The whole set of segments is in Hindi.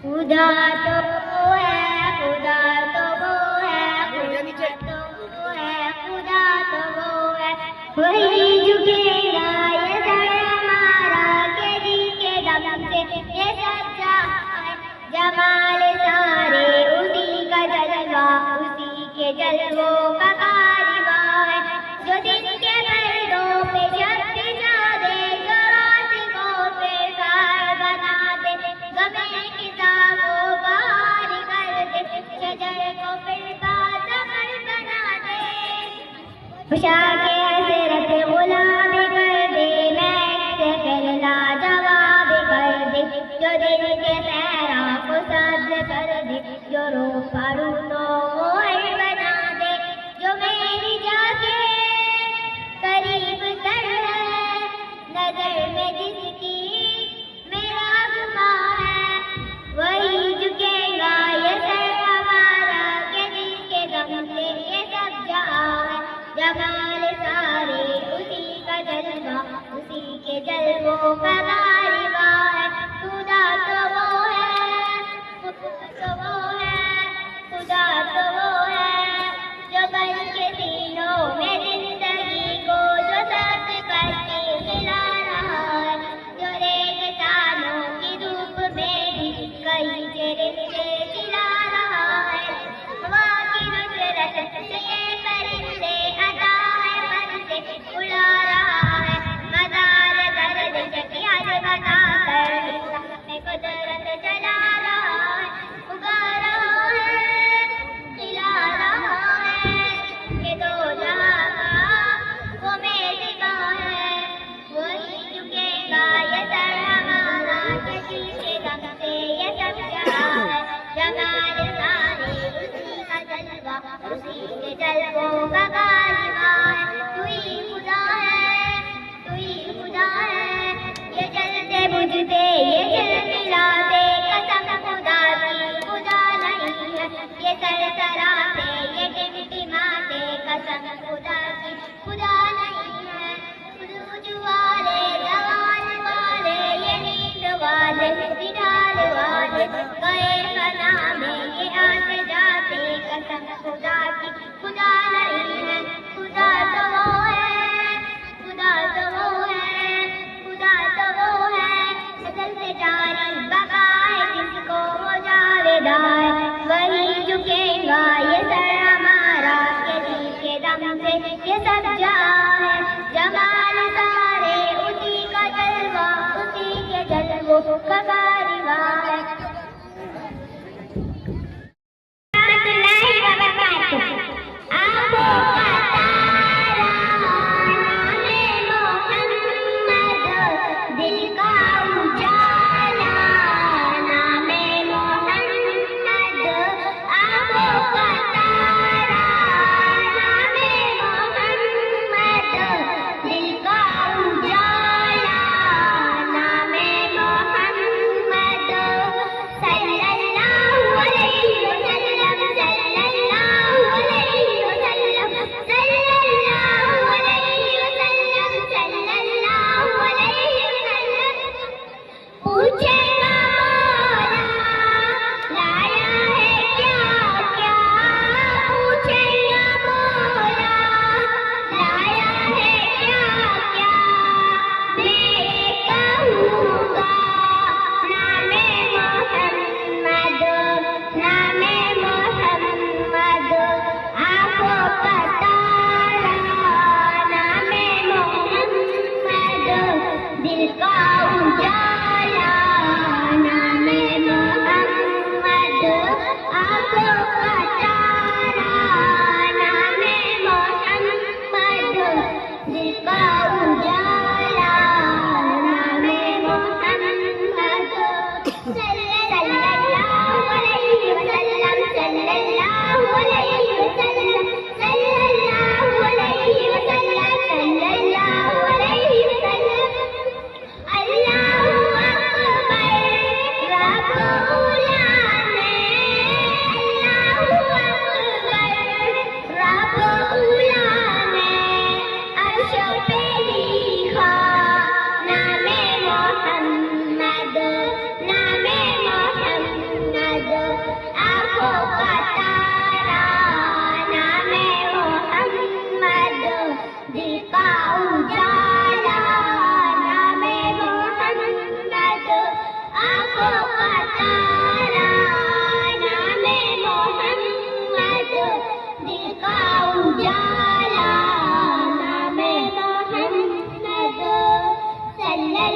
खुदा तो वो है, खुदा तो वो है, खुदा तो वो है, खुदा तो वो है, वही झुकेगा ये सर हमारा के जिसके दम से ये सच्चा है। जमाल सारे उसी का जलवा, उसी के जलवों का कारवा है। जो दिन के पर्दों पे शक्ति जादे, जो रात को बेकार बना दे, गमे किताबों बाहर कर दे, शजर को फिर बाज़मर बना दे। खुशाके हसरत गुलाम कर दे, महक से फिर लाजवाब कर दे। जो दिल के सहरा को सब्ज़ कर दे, जो रूह फारूनो मोहर बना दे। जो मेरी जाके करीब तर है, नजर में जिसकी मेरा गुमा है, वही झुकेगा ये सर हमारा के जिसके दम से ये सब जहां है। जमाल सारे उसी का जलवा, उसी के जलवों का कारवा है। खुदा तो वो है, खुदा तो वो है, खुदा तो वो है, जो बन के सीनों में जिंदगी को जो सच करके खिला रहा है। जो रेगिस्तानों की धूप में भी कई चेहरे से खिला रहा है। हवा की नुसरत से ये परिंदे अता है, परिंदे उड़ा रहा है। मदार दर्द जकियाज बता कर अपने कुदरत चला रहा है। उगा रहा है, खिला रहा है, ये दो जहां का वो मेज़बान है। वही झुकेगा ये सर हमारा के जिसके दम से ये सब जहां है। जमाल सारे उसी का जलवा, उसी के जलवों का कारवा है। तू ही खुदा है, तू ही खुदा है, ये जलते बुझते ये झिलमिलाते, कसम खुदा की खुदा नहीं है। ये सरसराते ये टिमटिमाते, कसम खुदा की खुदा नहीं है। उरूज वाले जवान वाले ये नींद वाले निढाल वाले, गए फना में ये आते जाते, कसम खुदा की खुदा नहीं है। खुदा तो वो है, खुदा तो वो है, खुदा तो वो है, असल से जारी बका है जिसको वो जावेदा है। वही झुकेगा ये सर हमारा के जिसके दम से ये सब जहां है। जमाल सारे उसी का जलवा, उसी के जलवों का कारवा है। आंखों का तारा नामे मोहम्मद, दिल का उजाला नामे मोहम्मद। आंखों का तारा नामे मोहम्मद, दिल का उजाला नामे मोहम्मद। सल्लल्लाहु अलैहि वसल्लम, सल्लल्लाहु अलैहि वसल्लम, सल्लल्लाहु अलैहि वसल्लम, सल्लल्लाहु अलैहि वसल्लम।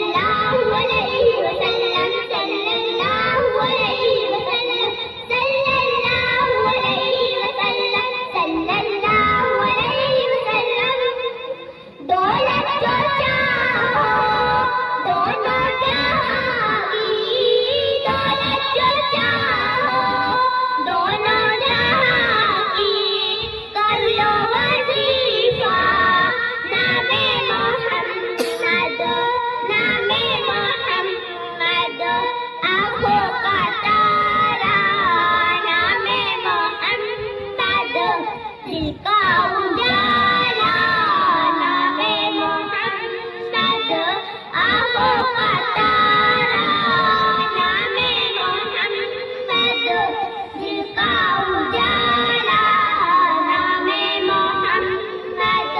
सल्लल्लाहु अलैहि वसल्लम सल्लल्लाहु अलैहि वसल्लम सल्लल्लाहु अलैहि वसल्लम सल्लल्लाहु अलैहि वसल्लम दौलत जो चाहो दोनों जहां की दौलत जो चाहो दोनों जहां की कर लो वजीफा नामे मोहम्मद आंखों का तारा नामे मोहम्मद दिल का उजाला नामे मोहम्मद आंखों का तारा नामे मोहम्मद दिल का उजाला नामे मोहम्मद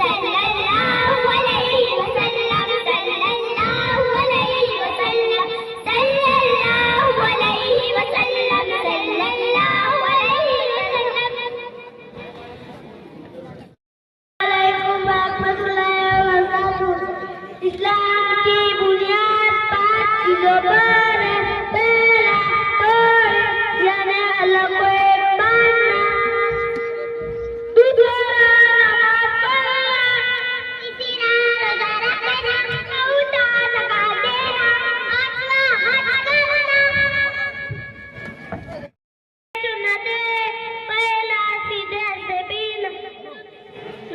सल्लल्लाहु अलैहि वसल्लम सल्लल्लाहु अलैहि वसल्लम सल्लल्लाहु अलैहि वसल्लम सल्लल्लाहु अलैहि वसल्लम। वालेकुम रहमतुल्लाहि व बरकातुहू। इस्लाम की बुनियाद 5 चीजों पर है। पहला तौहीद यानी अल्लाह को एक मानना, दूसरा नमाज पढ़ना, तीसरा रोजा रखना, चौथा ज़कात देना, पांचवा हज करना। सुन्नतें, पहला सीधे से पीना,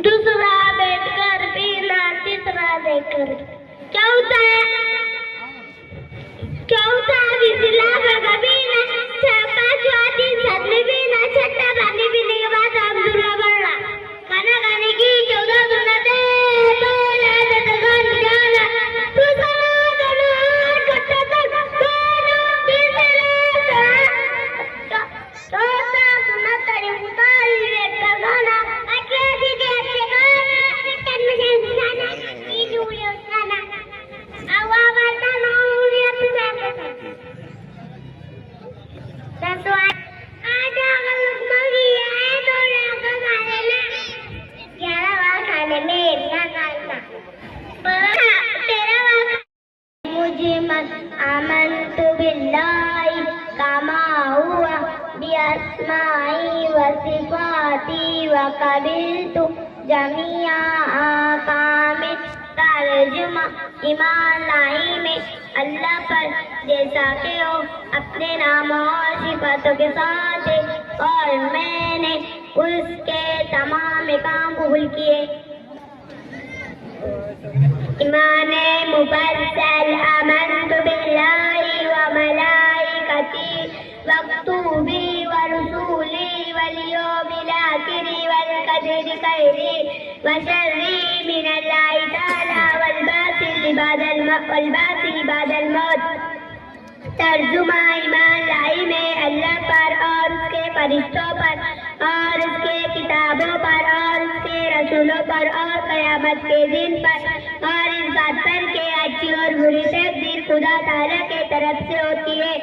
दूसरा बैठकर पीना, तीसरा देखकर, चौथा बिस्मिल्लाह का पीना, पांचवा 3 साथ में पीना, छठा पानी पीने के बाद अब्दुल्लाह पढ़ना। खाना खाने की 14 सुन्नतें, पहला दस्तरखान बिछाना, दूसरा दोनों हाथ घुटनों तक धोना, तीसरा चौथा सुन्नत मुताल लेकर खाना, पांचवा सीधे से खाना, छठा में खाना, तीन उंगलियों से खाना, अवा वाला 9 उंगलियों से खाना। दसवां आधा लुकमा भी है तो लगा खा लेना, 11वां खाने में इतना खाना, 13वां मुझे मत आमन्तु बिल्लाहि कमा हुआ बिअस्माई व सिफाती व कबिलतु जमीआ आकामे। तर्जुमा ईमान लाई में अल्लाह पर जैसा के हो अपने नामों और सिफातों के साथ है, और मैंने उसके तमाम काम कबूल किए। ईमान मुफस्सल आमन्तु बिल्लाहि व मलाइकती व कुतुबी व रुसूली वल यौमिल आखिरी वल कदरि खैरी व शर्री मिनल्लाहि तआला वल बासिल बादल मौत। तर्जुमा ईमान लाई में अल्लाह पर और उसके फरिश्तों पर और उसके किताबों पर और उसके रसूलों पर और क़यामत के दिन पर और इस बात पर के अच्छी और बुरी तकदीर खुदा ताला के तरफ से होती है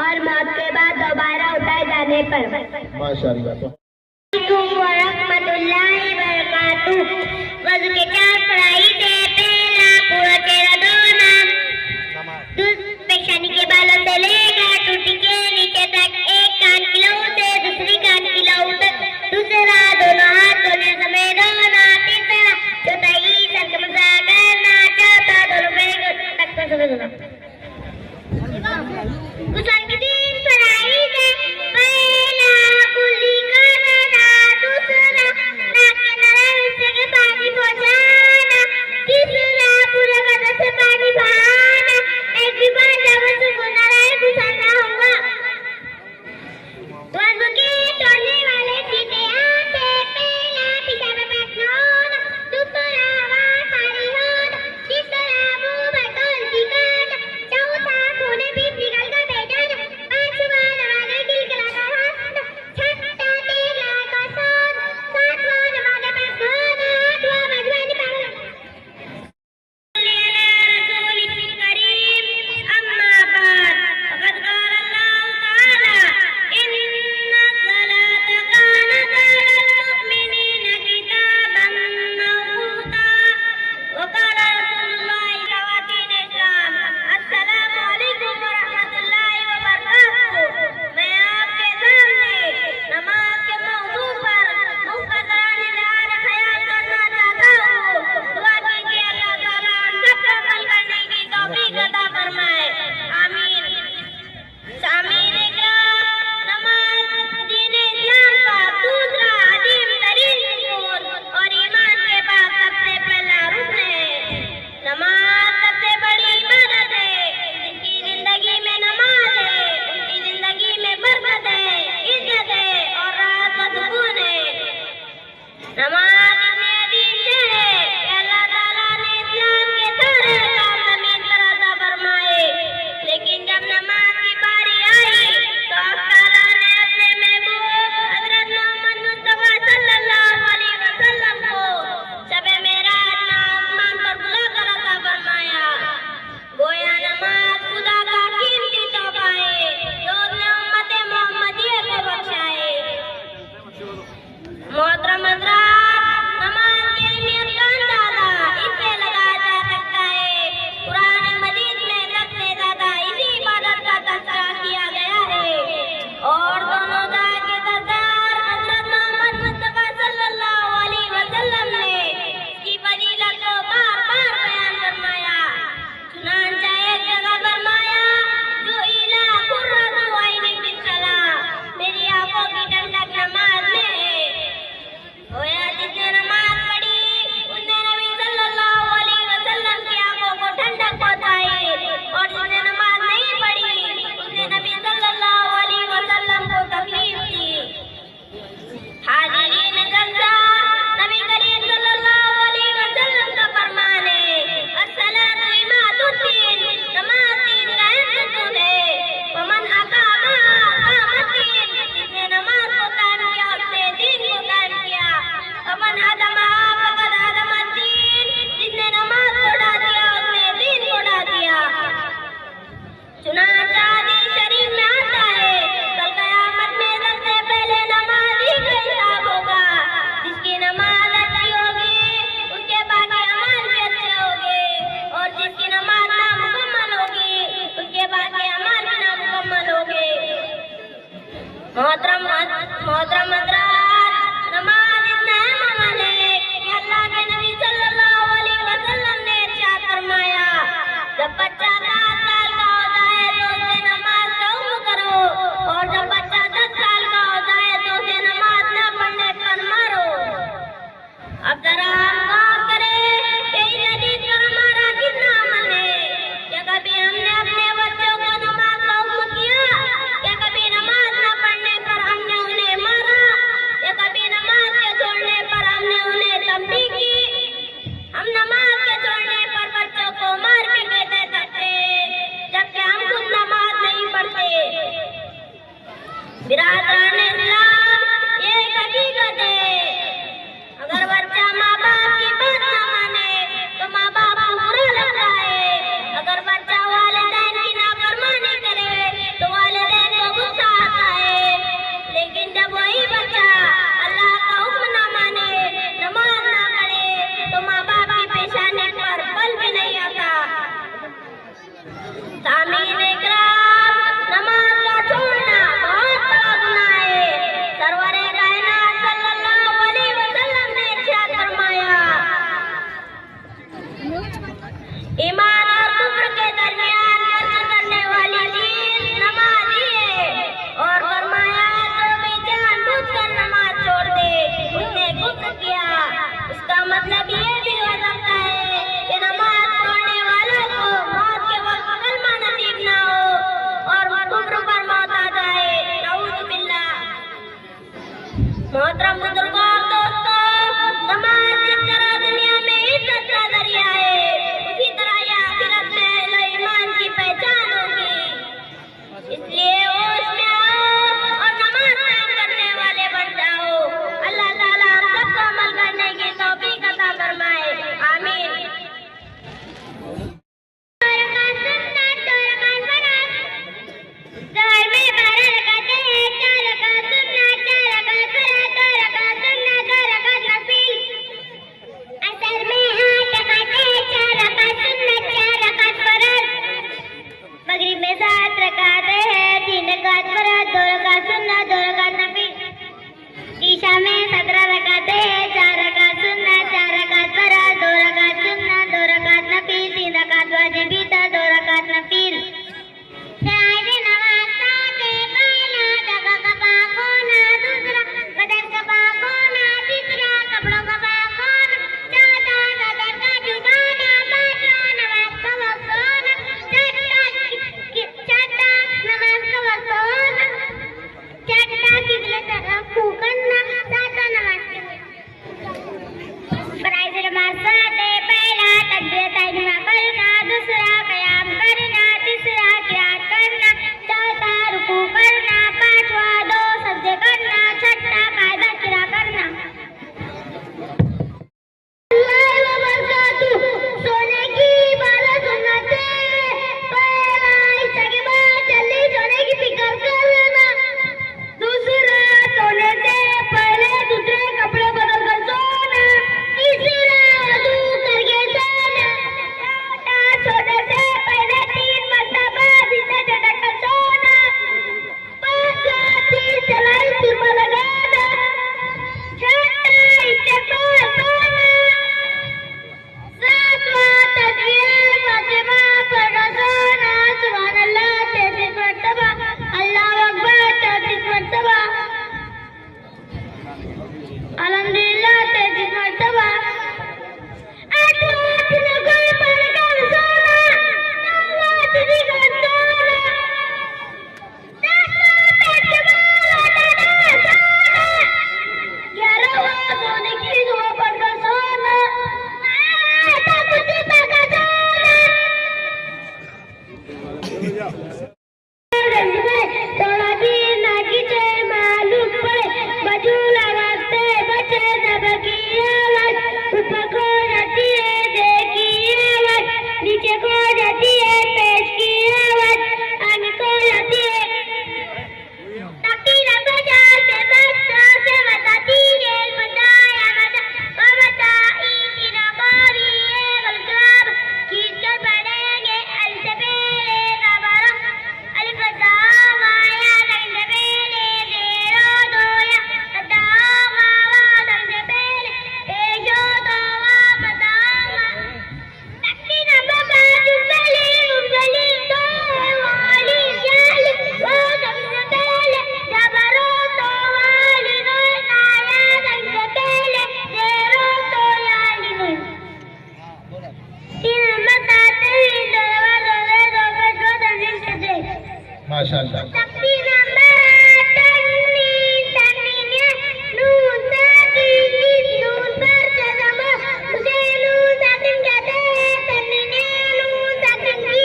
और मौत के बाद दोबारा उठाए जाने पर। माशाअल्लाह। वरहमतुल्लाहि वबरकातुहू। वज़ू के 4 पढ़ाई थे। पहला पूरा चेहरा धोना, पेशानी के बालों से लेकर टूटी के नीचे तक, एक कान की लहू से दूसरी कान की लहू तक, दूसरा दोनों हाथ धोने समय धोना, तीसरा चौथाई सर का मसा करना, चौथा दोनों पैर तक में समय धोना। गुस्सा की 3 पढ़ाई थे। पहला कुल्ली करना, दूसरा नाक के नरम हिस्से के पानी पहुंचाना, तीसरा पूरे बदन से पानी बहाना। एक भी बार जब से गुना रहे गुस्सा ना होगा। वज़ू के तोड़ने वाले सीधे हाथ है। पहला पेशाब में बैठना होना, दूसरा आवाज खाली होना, तीसरा मुंह में तोल दिखाना, चौथा खून भी निकल कर बैठ जाना, मोहतरम हजरात, नमाज इतना अमल है कि अल्लाह के नबी सल्लल्लाहु अलैहि वसल्लम ने इरशाद फरमाया, जब बच्चा 7 साल का हो जाए तो उसे नमाज का हुक्म करो, और जब बच्चा 10 साल का हो जाए तो उसे नमाज न पढ़ने पर मारो। अब जरा हम गौर करें कि इस हदीस पर हमारा कितना अमल है। क्या कभी हमने अपने बच्चों को नमाज का हुक्म किया? क्या कभी नमाज न पढ़ने पर हमने उन्हें मारा? या कभी नमाज के छोड़ने पर हमने उन्हें तंबीह की? हम नमाज के छोड़ने पर बच्चों को मार भी दे सकते, जबकि हम खुद नमाज नहीं पढ़ते। बिरादरान इस्लाम, ये एक हकीकत है। अगर बच्चा माँ बाप की बात न माने तो माँ बाप को बुरा लगता है। अगर बच्चा वालिदैन की नाफरमानी करे तो वालिदैन को गुस्सा आता है। लेकिन जब वही बच्चा अल्लाह का हुक्म न माने, नमाज न पढ़े, तो माँ बाप की पेशानी पर पल भी नहीं आता। सामीन इकराम, नमाज का छोड़ना बहुत बड़ा गुनाह है। सरवरे कायनात सल्लल्लाहु अलैहि वसल्लम ने इरशाद फरमाया, ईमान और कुफ्र के दरमियान फर्क करने वाली चीज नमाज ही है। और फरमाया, जो भी जानबूझकर नमाज छोड़ दे उसने कुफ्र किया। इसका मतलब ये भी हो सकता है कि नमाज छोड़ने वालों को मौत के वक्त कलमा नसीब माशाअल्लाह। तक्ती नंबर तन्नी तन्नीने नून साकिन नून पर जमा मुझे नून साकिन कहते तन्नीने नून साकिन की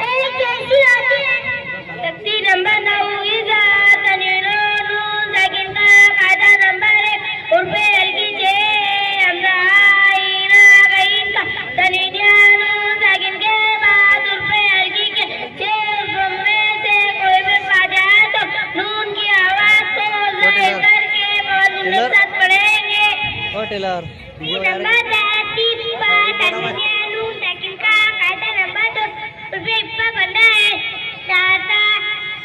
एक कैसी होती है। तक्ती नंबर 9 इज़ा तन्नीनो नून साकिन का कायदा नंबर 1 उर्फे हल्की जे हमजा आईना गईन का तन्नीनिया नून साकिन के बाद उर्फे हल्की के जे में से कोई भी पा जाए तो नून की आवाज को ज़ाहिर करके बहुत के साथ पढ़ेंगे। टेलर नंबर 33 पर तन्नीनिया नून साकिन का कायदा नंबर 2 उर्फे इप्पा बंदा है दादा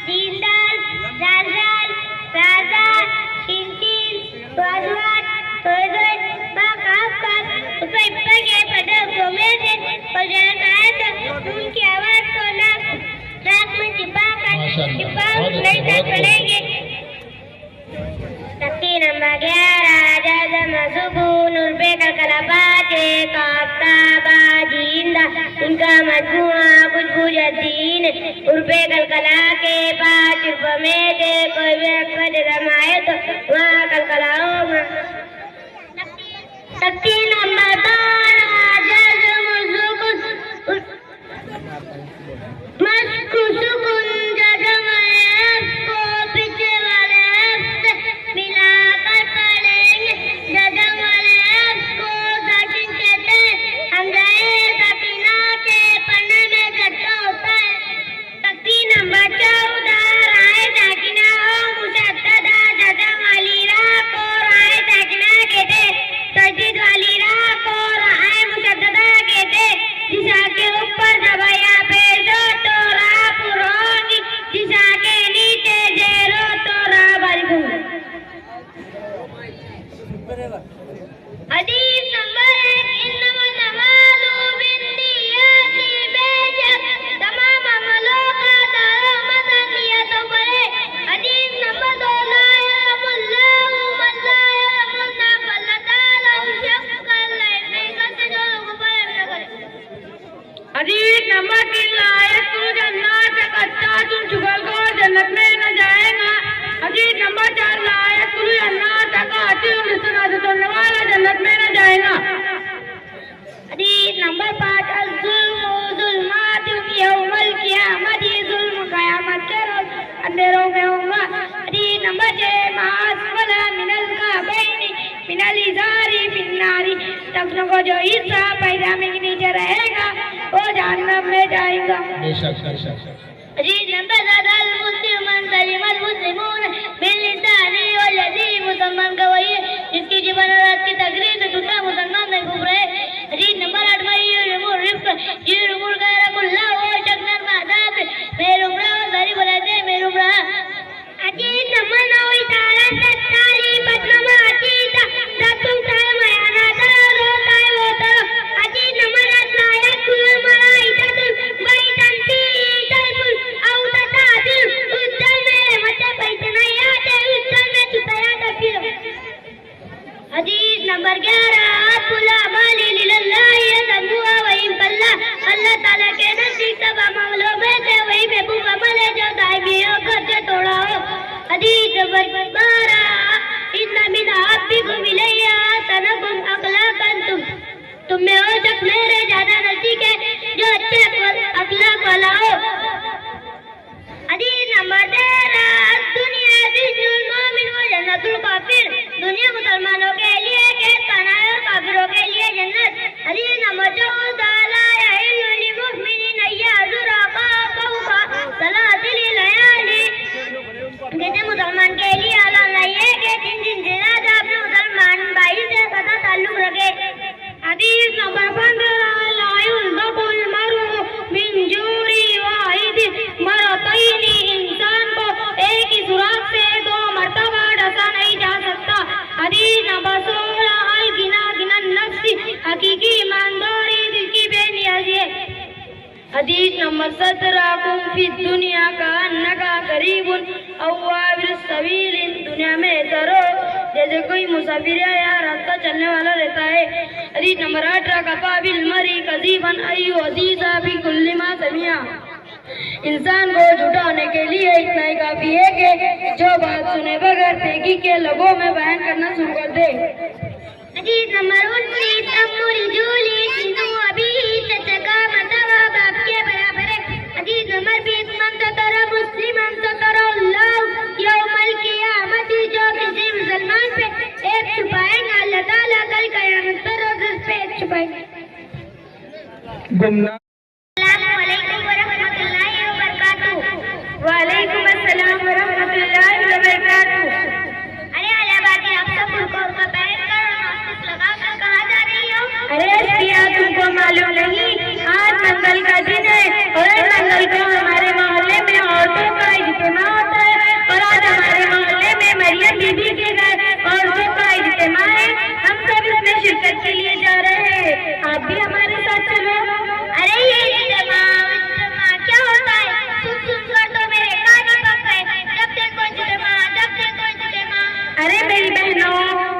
दीनदार जालजाल राजा शिनशीन वाजवान फौजन बाकाफकाफ उर्फे इप्पा के पदों को में से और जान आए तो उनकी आवाज को नाक में छिपा नहीं साथ पड़ेंगे। तक्ती नंबर 11 जज़म सुकून उर्फे कलकला बाते काफ्ताबा जिंदा इनका मजमुआ कुछ बुझदीन उर्फे कलकला के बाद उर्फ में से कोई भी अकबर जमाए तो वहाँ कलकला होगा। तक्ती नंबर 12 जज़म सुकून मस्कु सुकून जज़म को पीछे वाले से मिलाकर पढ़ेंगे। जज़म वाले को साकिन कहते हैं हम गए सकीना के पन्ने में झटका होता है। तक्ती नंबर 14 राय साकिना हो मुशद्ददा जज़म वाली राह को राय साकिना कहते तजदीद वाली राह को राय मुशद्ददा कहते जिसा के ऊपर दबाया पेशो तो राह पुर होगी जिसा के नीचे जेरो तो राह बंद होगी। हदीस नंबर 1 इन्नमा नमाज़ु बिन्नियाति बेशक तमाम अमलों का दारोमदार नियतों पर है। हदीस नंबर 2 ला यअलमुल्लाहु मन ला यअलमुन्नास अल्लाह ताला उस शख्स का अल्लाह नहीं करते जो लोगों पर रहम न करे। हदीस नंबर 3 ला यदखुलु जन्नत कच्चा तुम चुगल को जन्नत में न जाएगा। हदीस नंबर 4 ला यदखुलु जन्नत कातिल रिस्ना से तोड़ने वाला जन्नत में न जाएगा। हदीस नंबर 5 अज़्ज़ुल्मु ज़ुल्मातुन यौमल क़ियामत ये जुल्म क़यामत के रोज़ अंधेरों में होगा। हदीस नंबर 6 मास्वला मिनल काबैनी मिनल इज़ारी फिन्नारी तखनों को जो हिस्सा पैजामे के नीचे रहेगा वो जहन्नम में जाएगा। बेशक बेशक। हदीस नंबर 7 अल मुस्लिमन सलिमल मुस्लिमून बिल लिसानी वल यदी मुसलमान का वही है जिसकी जीवन और रात की तकरीर से दूसरा मुसलमान महबूब रहे। हदीस नंबर 8 में ये रुमुर रिफ्क ये रुमुर गैरकुल्लाह वो शक्नर मादात मेरे उम्रा और गरीब बोलते मेरे उम्रा। हदीस नंबर 9 इतारा तत्ताली बदनमा अतीता रतुम ताय मयाना तारो ताय वो तारो। हदीस नंबर 10 लायक कुल मलाइकतुल बैतन फी तलमुल औ ततादिल उस दल में रहमतें पैसे नहीं आते उस दल में छुपाया तफीलो। हदीस नंबर 11 अब्दुल्लाह माली लिल्लाह यज़मुआ वही बल्ला अल्लाह ताला के नज़दीक सब अमलों में से वही महबूब अमल है जो दायमी हो खर्चे थोड़ा हो। हदीस नंबर 12 इन्ना मिन अब्बिकुम इलैया तनकुम अखलाकन तुम में हो शख्स मेरे ज्यादा नजदीक है जो अच्छे अखलाक वाला हो। हदीस नंबर 13 दुनिया सिज्नुल मोमिन व जन्नतुल काफिर दुनिया मुसलमानों के लिए कैद खाना है और काफिरों के लिए जन्नत। हदीस नंबर 14 ला यहिल्लु लिमुमिनिन अय्याज़ुरा फौका सलासिल लयाली कहते मुसलमान के लिए हलाल नहीं है कि 3 दिन से ज्यादा अपने मुसलमान भाई से सदा ताल्लुक रखे। हदीस नंबर 15 ला युज़बुल मरु मिन जूरी वाहिद मरतैनी इंसान को एक ही सुराख से 2 मरतबा ढका नहीं जा सकता। हदीस नंबर 16 अल गिना गिना नफ्सी हकीकी ईमानदारी दिल की बेनियाज़ी है। हदीस नंबर 17 कुम फी दुनिया का अन्नका करीबुन अव्वाबिर सबील दुनिया में ऐसा रहो जैसे कोई मुसाफिर या रास्ता चलने वाला रहता है। हदीस नंबर 18 कफा बिल मरी कज़ीबन अय्यु हदीसा बि कुल्ली मा समिया इंसान को झुठाने के लिए इतना ही काफी है कि जो बात सुने बगैर तेगी के लोगों में बयान करना शुरू कर दे। हदीस नंबर 19 अमूरी जूली सिनो अभी तचका मतवा बाप के बराबर है। हदीस नंबर 20 मन सतरा मुस्लिम हम सतरा अल्लाह यौमल क़ियामत, जो किसी मुसलमान पे एक छुपाएगा अल्लाह ताला कल क़यामत पर रोज़ उस पे एक छुपाएगा। वालेकुम अस्सलाम व रहमतुल्लाहि व बरकातुहू। अरे आलियाबादी, आप सब फुलकोर का पहन कर और नौसिस लगा कर कहाँ जा रही हो? अरे क्या तुमको मालूम नहीं, आज मंगल का दिन है और मंगल को हमारे मोहल्ले में औरतों का इज्तिमा होता है और आज हमारे मोहल्ले में मरियम बीबी के घर औरतों का इज्तिमा है। हम सब इसमें शिरकत के लिए जा रहे हैं, आप भी हमारे साथ चलो। अरे ये इज्तिमा क्या होता है? सुन कर तो मेरे कान ही पक गए। जब देखो इज्तिमा, जब देखो इज्तिमा। अरे मेरी बहनों,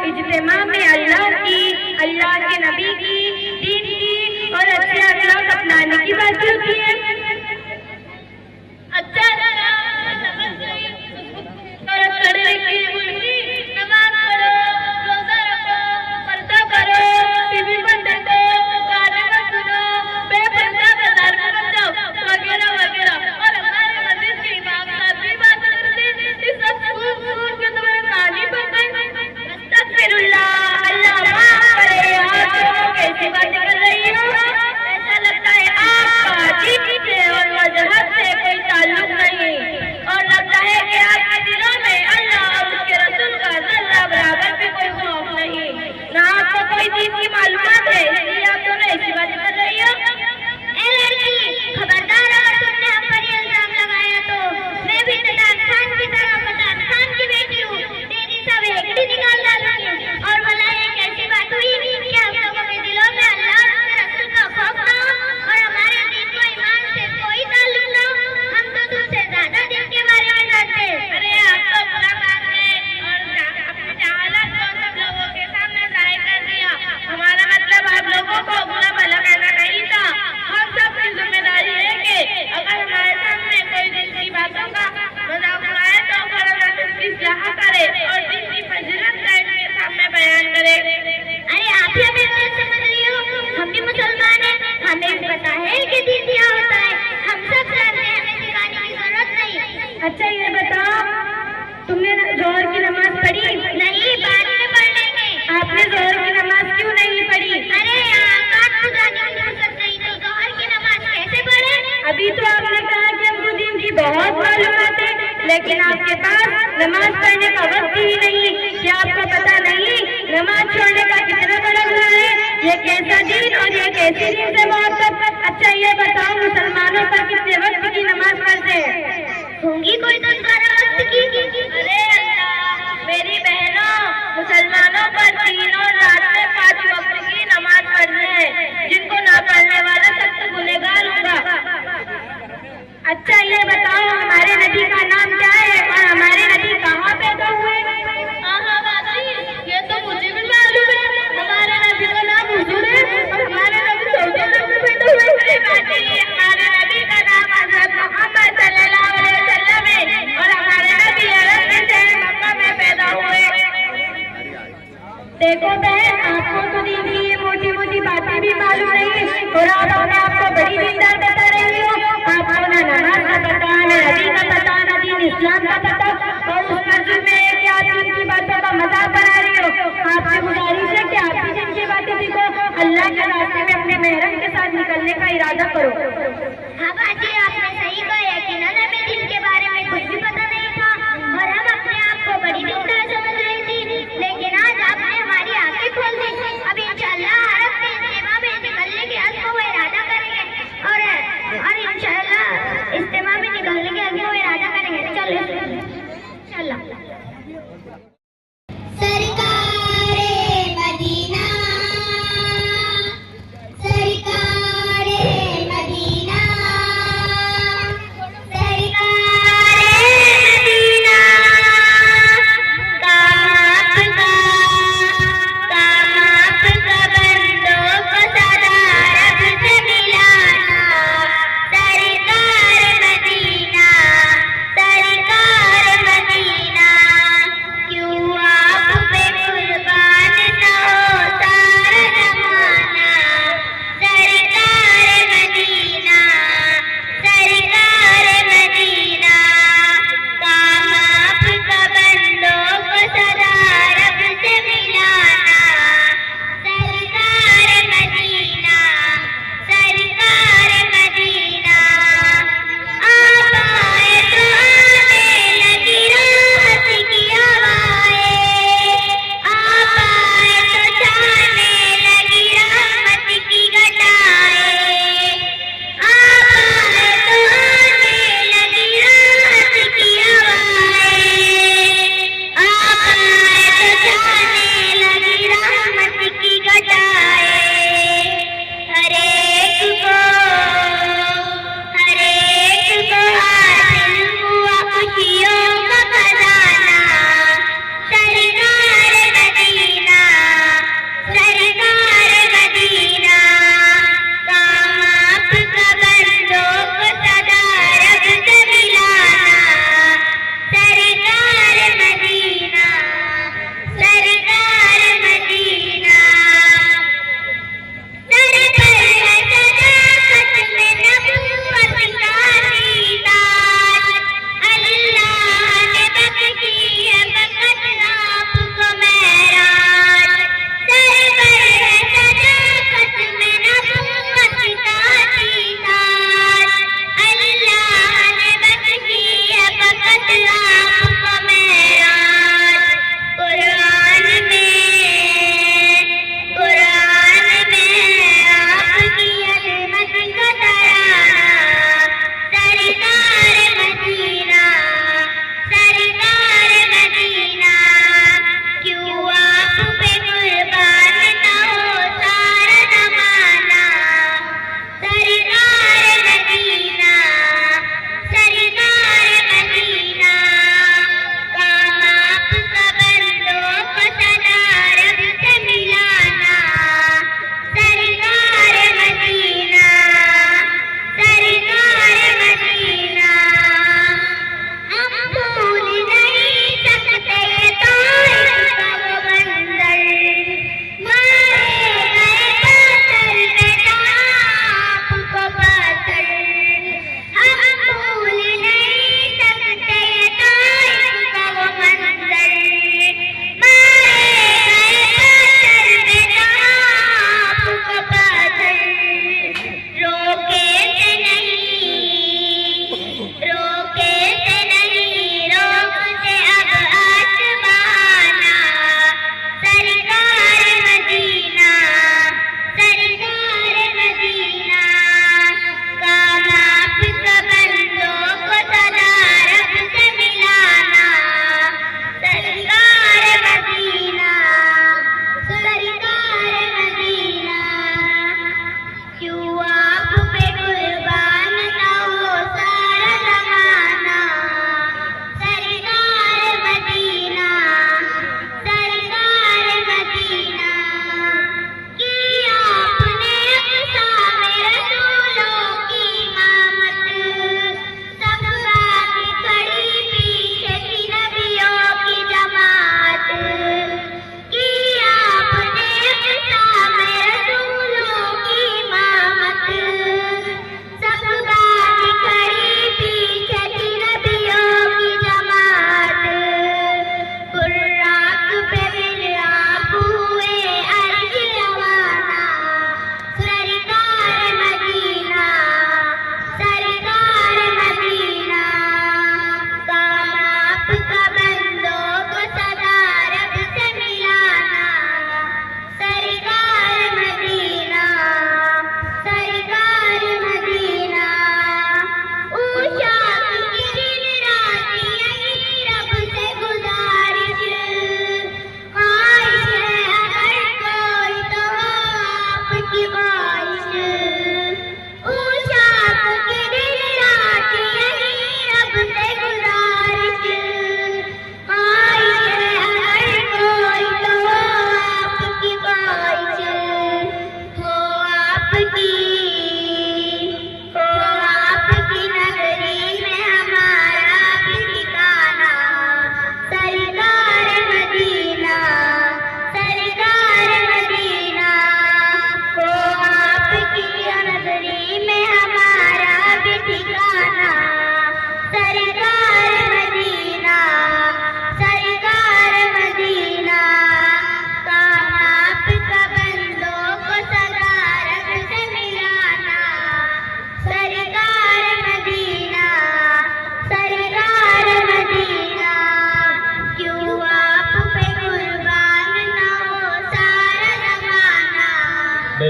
इज्तिमा में अल्लाह की, अल्लाह के नबी की, दीन की और अच्छे अखलाक अपनाने की बात होती है। अच्छा समझ गई। नमाज पढ़ो, रोजा रखो, पर्दा करो, टीवी बंद देखो, गाने मत सुनो, बेपर्दा बाजार में मत जाओ, वगैरह वगैरह। और हमारे मस्जिद के इमाम साहब भी बात करते हैं, इस सब सुन के तुम्हारे कान ही पक गए। अस्तगफिरुल्लाह, अल्लाह माफ करे। आप लोग कैसी बातें कर रही हो? ऐसा लगता है आपका दीन से और मजहब से कोई ताल्लुक नहीं, और लगता है कि आपके दिलों में अल्लाह और उसके रसूल का जर्रा बराबर भी कोई खौफ नहीं, ना आपको कोई दीन की मालूमात है, इसलिए आप दोनों ऐसी बातें कर रही हो। ए लड़की, खबरदार, अगर तुमने हम पर ये इल्जाम लगाया तो मैं भी पठान खान की तरह पठान खान की बेटी हूँ, तेरी सब हेकड़ी निकाल डालूंगी। और भला ये कैसी बात हुई कि हम लोगों के दिलों में अल्लाह और उसके रसूल का खौफ ना हो और हमारे दीन व ईमान से कोई ताल्लुक ना हो? हम तो तुमसे ज्यादा दीन के बारे में जानते हैं। अरे आप तो बुरा मान गए और अपनी जहालत को सब लोगों के सामने जाहिर कर दिया। हमारा मतलब आप लोगों को बुरा भला कहना नहीं था। हम सब की जिम्मेदारी है कि अगर हमारे सामने कोई दिल की बातों का मजाक उड़ाए तो फौरन उसकी इस्लाह करे और दिल की फजीलत का इनके सामने बयान करे। अरे आप ही हमें नहीं समझ रही हो, हम भी मुसलमान हैं, हमें भी पता है कि दीन क्या होता है। हम सब जानते हैं, हमें सिखाने की जरूरत नहीं। अच्छा ये बताओ, तुमने जोहर की नमाज पढ़ी? नहीं, बाद में पढ़ लेंगे। आपने जोहर की नमाज क्यों नहीं पढ़ी? अरे यार, काट खुदाने की फुर्सत नहीं तो जोहर की नमाज कैसे पढ़े? अभी तो आपने कहा कि हमको दीन की बहुत मालूमात है, लेकिन आपके पास नमाज पढ़ने का वक्त ही नहीं। क्या आपको पता नहीं नमाज छोड़ने का कितना बड़ा गुनाह है? ये कैसा दीन और ये कैसी दीन से मोहब्बत। अच्छा ये बताओ, मुसलमानों पर कितने वक्त की नमाज पढ़ते हैं? होंगी कोई 10-12 वक्त की। अरे अल्लाह, मेरी बहनों, मुसलमानों पर 3 और रात में 5 वक्त की नमाज पढ़नी है, जिनको ना पढ़ने वाला सख्त गुनहगार होगा। अच्छा ये बताओ, हमारे नबी का नाम क्या है और हमारे नबी कहाँ पैदा हुए? हाँ बाजी, ये तो मुझे भी मालूम है। हमारे नबी का नाम हुजूर है और हमारे नबी सऊदी अरब में पैदा हुए। अरे बाजी, हमारे नबी का नाम हज़रत मोहम्मद सल्लल्लाहु अलैहि वसल्लम है और हमारे नबी अरब में शहर मक्का में पैदा हुए। देखो बहन, आपको तो दीन की ये मोटी मोटी बातें भी मालूम नहीं और आप अपने आपको बड़ी दीनदार बता रही हो। आपको ना नमाज का पता, ना नबी का पता, ना दीन इस्लाम का पता, और उस मस्जिद में क्या दीन की बातों का मजाक बना रही हो। आपसे गुजारिश है कि आप भी दीन की बातें सीखो, अल्लाह के रास्ते में अपने महरम के साथ निकलने का इरादा करो। हाँ बाजी, आपने सही कहा। यकीनन हमें दीन के बारे में कुछ भी पता नहीं था और हम अपने आप को बड़ी दीनदार समझ रही थी, लेकिन आज आपने हमारी आंखें खोल दी। अब इंशाअल्लाह अरब के इज्तिमा में निकलने के अज़्म व इरादा करेंगे और इंशाअल्लाह इज्तिमा में निकलने के अज़्म व इरादा करेंगे। चलो इंशाअल्लाह। सरकारे मदीना, सरकारे मदीना,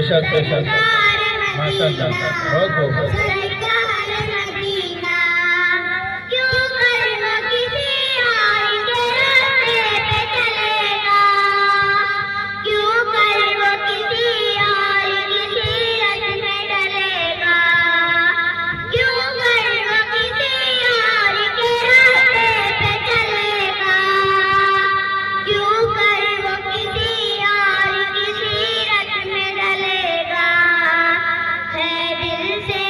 बेशक बेशक, माशाअल्लाह, बहुत बहुत। सरकार मदीना, क्यों कर वो किसी और के रास्ते पे चलेगा, क्यों कर वो किसी और की सीरत में डलेगा, क्यों कर वो किसी और के रास्ते पे चलेगा, क्यों कर वो किसी और की सीरत में डलेगा। है दिल से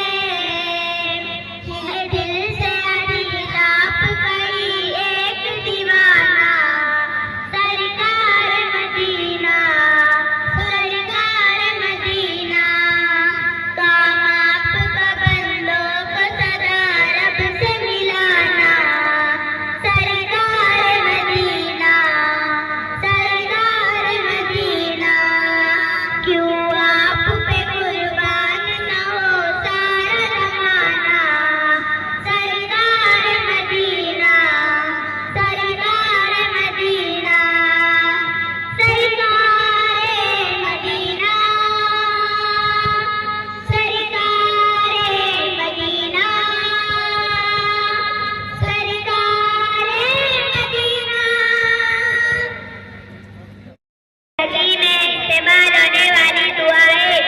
अभिलाप कई एक दीवाना, सरकार मदीना, सरकार मदीना, काम आपका बंदों को सदा रब से मिलाना, सरकार मदीना, सरकार मदीना, क्यों आप पे कुर्बान न हो सारा जमाना, सरकार मदीना, सरकार मदीना, सरकार मदीना, सरकार मदीना, सरकार मदीना। में इस्तेमाल होने वाली दुआएं,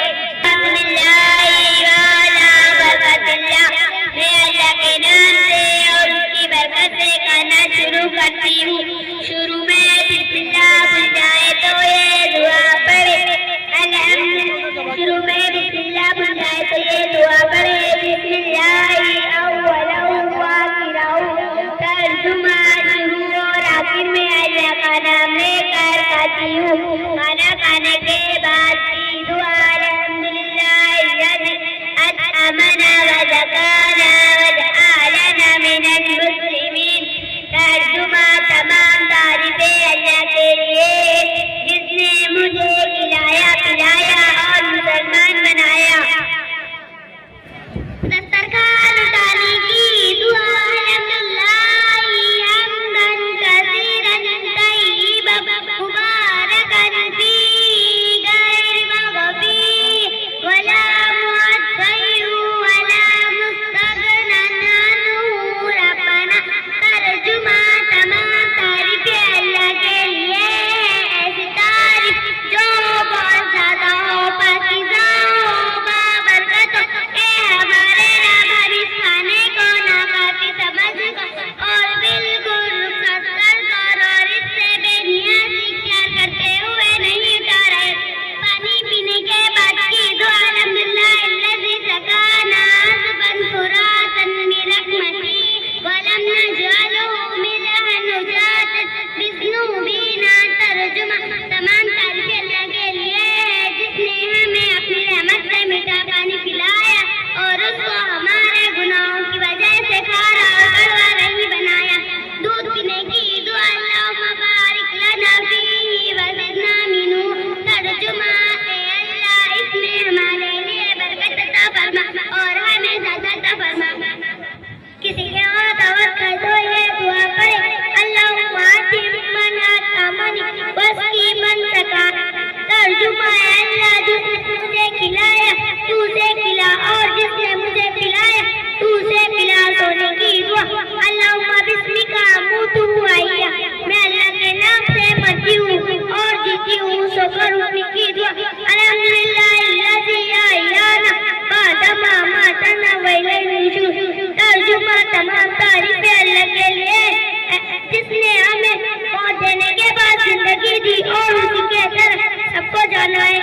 मैं अल्लाह के नाम से और उसकी बरकत से कहना शुरू करती हूँ। शुरू में बिस्मिल्लाह भूल जाए तो ये दुआ पढ़े, शुरू में बिस्मिल्लाह भूल जाए तो ये दुआ पढ़े। बिस्मिल्लाह अव्वलहु व आखिरहु, तर्जुमा शुरू और आखिर में अल्लाह का नाम लेकर खाती हूँ। खाना खाने के बाद की दुआ अल्हम्दुलिल्लाहिल्लज़ी अतअमना व ज़काना व जअलना मिनल मुस्लिमीन। तर्जुमा तमाम तारीफें अल्लाह के लिए जिसने मुझे खिलाया पिलाया और मुसलमान बनाया। दस्तरखान उठाने की दुआ अल्हम्दुलिल्लाहि हम्दन कसीरन तय्यिबन मुबारकन फीही गैरि मग़फ़ी वला मुअत्तहिन वला मुस्तग़नन अन्हु रब्बना। तर्जुमा तमाम तारीफें अल्लाह के लिए, ऐसी तारीफ जो बहुत ज़्यादा हो, पाकीज़ा हो, बाबरकत हो। ए हमारे रब, हम इस खाने को नाकाफी समझ और बिल्कुल रुख़सत कर और इससे बेनियाज़ी इख्तियार करते हुए नहीं उठा रहे। पानी पीने के बाद की दुआ अल्हम्दुलिल्लाहिल्लज़ी सक़ाना अज़बन फ़ुरातन मिन रहमती वलम नजअलहु मिलहन उजातन बिज़ुनूबिना। तर्जुमा तमाम तारीफ़ें अल्लाह के लिए है जिसने हमें अपनी रहमत से मीठा पानी पिलाया और उसको हमारे गुनाहों की वजह से खारा और कड़वा नहीं बनाया। दूध पीने की दुआ अल्लाहुम्मा बारिक लना फीही व ज़िदना मिन्हु। तर्जुमा ए अल्लाह, इसमें हमारे लिए बरकत अता फरमा और हमें ज़्यादा अता फरमा। किसी के और दावत कर दो ये दुआ पढ़े, अल्लाहुम्मा तिम्मन अतामनी वस्की मन सका। तर्जुमा है अल्लाह, जिसने तुझे खिलाया तू उसे खिला और जिसने मुझे पिलाया तू उसे पिला। सोने की दुआ अल्लाहुम्मा बिस्मिका अमूतु व अहया, मैं अल्लाह के नाम से मरती हूँ और जीती हूँ, सोकर उठने की दुआ अल्हम्दुलिल्लाहिल्लज़ी अहयाना बअदमा अमातना व इलैहि नुशूर। तर्जुमा तमाम तारीफें अल्लाह के लिए जिसने हमें मौत देने के बाद जिंदगी दी और उसी के तरह सबको जाना है।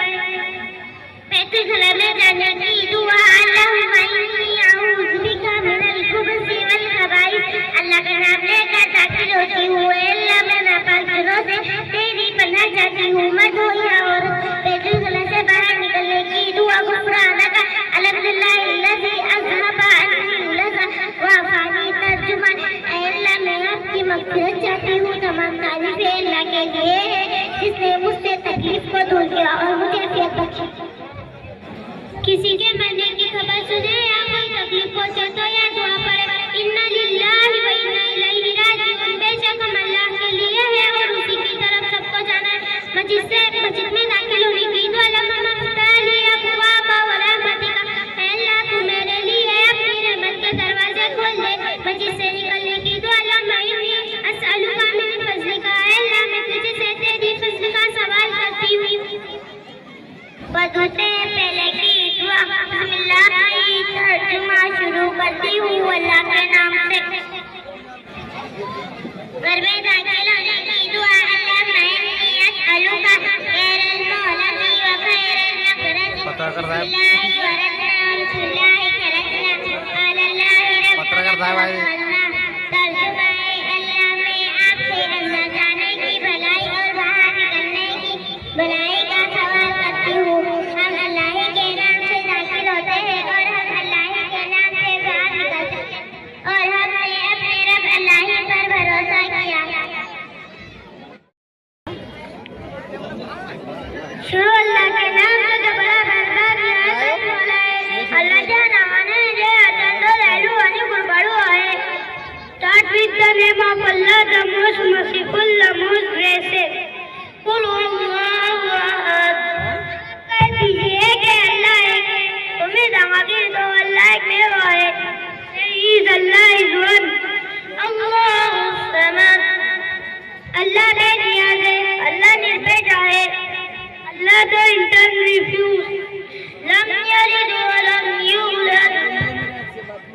बैतुल में जाने की दुआ अल्लाहुम्मा इन्नी अऊज़ु बिका मिनल खुबुसी वल खबाइस। अल्लाह का नाम लेकर दाखिल होती हूँ, अल्लाह मैं नापाक दिलों से तेरी पनाह चाहती हूँ। मधुया और बैतुल से बाहर निकलने की दुआ गुफ़रानका अल्हम्दुलिल्लाहिल्लज़ी अज़हबा अन्नी लज़ा व अफ़ानी। तर्जुमा अल्लाह, मैं आपकी मग़फ़िरत चाहती हूँ। तमाम तारीफ़ें अल्लाह के लिए है जिसने मुझसे तकलीफ को दूर किया और मुझे आफ़ियत बख्शी। किसी के मरने की खबर सुने या कोई तकलीफ पहुंचे तो यह दुआ पढ़े, इन्ना लिल्लाहि व इन्ना इलैहि राजिऊन। बेशक हम अल्लाह के लिए है और उसी की तरफ सबको जाना है। मस्जिद में दाखिल होने की दुआ वज़ू से पहले की दुआ बिस्मिल्लाह की तर्जुमा शुरू करती हूँ अल्लाह के नाम से। घर में दाखिल होने की दुआ अल्लाह मैं अस्अलुका खैरल मौलवी व खैरल मखरज पत्रकार साहब भलाई का सवाल करती हूँ। हम अल्लाह के नाम से दाखिल होते हैं और हम अल्लाह के नाम से बाहर निकलते हैं और हमने अपने रब अल्लाह पर भरोसा किया। शुरू अल्लाह के नाम से जो बड़ा मेहरबान अल्लाह जाना आने जे अतंदो लैलू अनि गुरबाड़ू आए। Start with the name of Allah, the most merciful, the most gracious. कुल हुवल्लाहु अहद। कह दीजिए कि अल्लाह एक है। तुम्हें दामादी तो अल्लाह एक में वो है। Is Allah is one. अल्लाहु समद। अल्लाह बेनियाज़ है। अल्लाह निर्भेजा है। अल्लाह the intern refuse. लम यलिद व लम यूलद।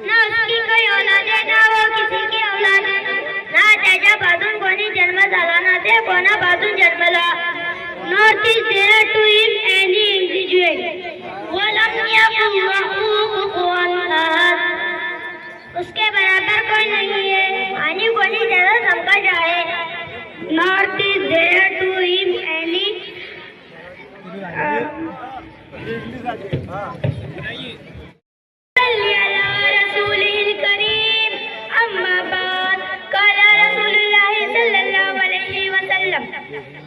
ना उसकी कोई औलाद है ना वो किसी की औलाद है। ना त्याच्या बाजून कोणी जन्म झाला ना ते कोणा बाजून जन्मला। Not is there to him any individual. वलम यकुन लहू कुफुवन अहद। उसके बराबर कोई नहीं है आणि कोणी त्याला समकक्ष आहे। Not is there to him any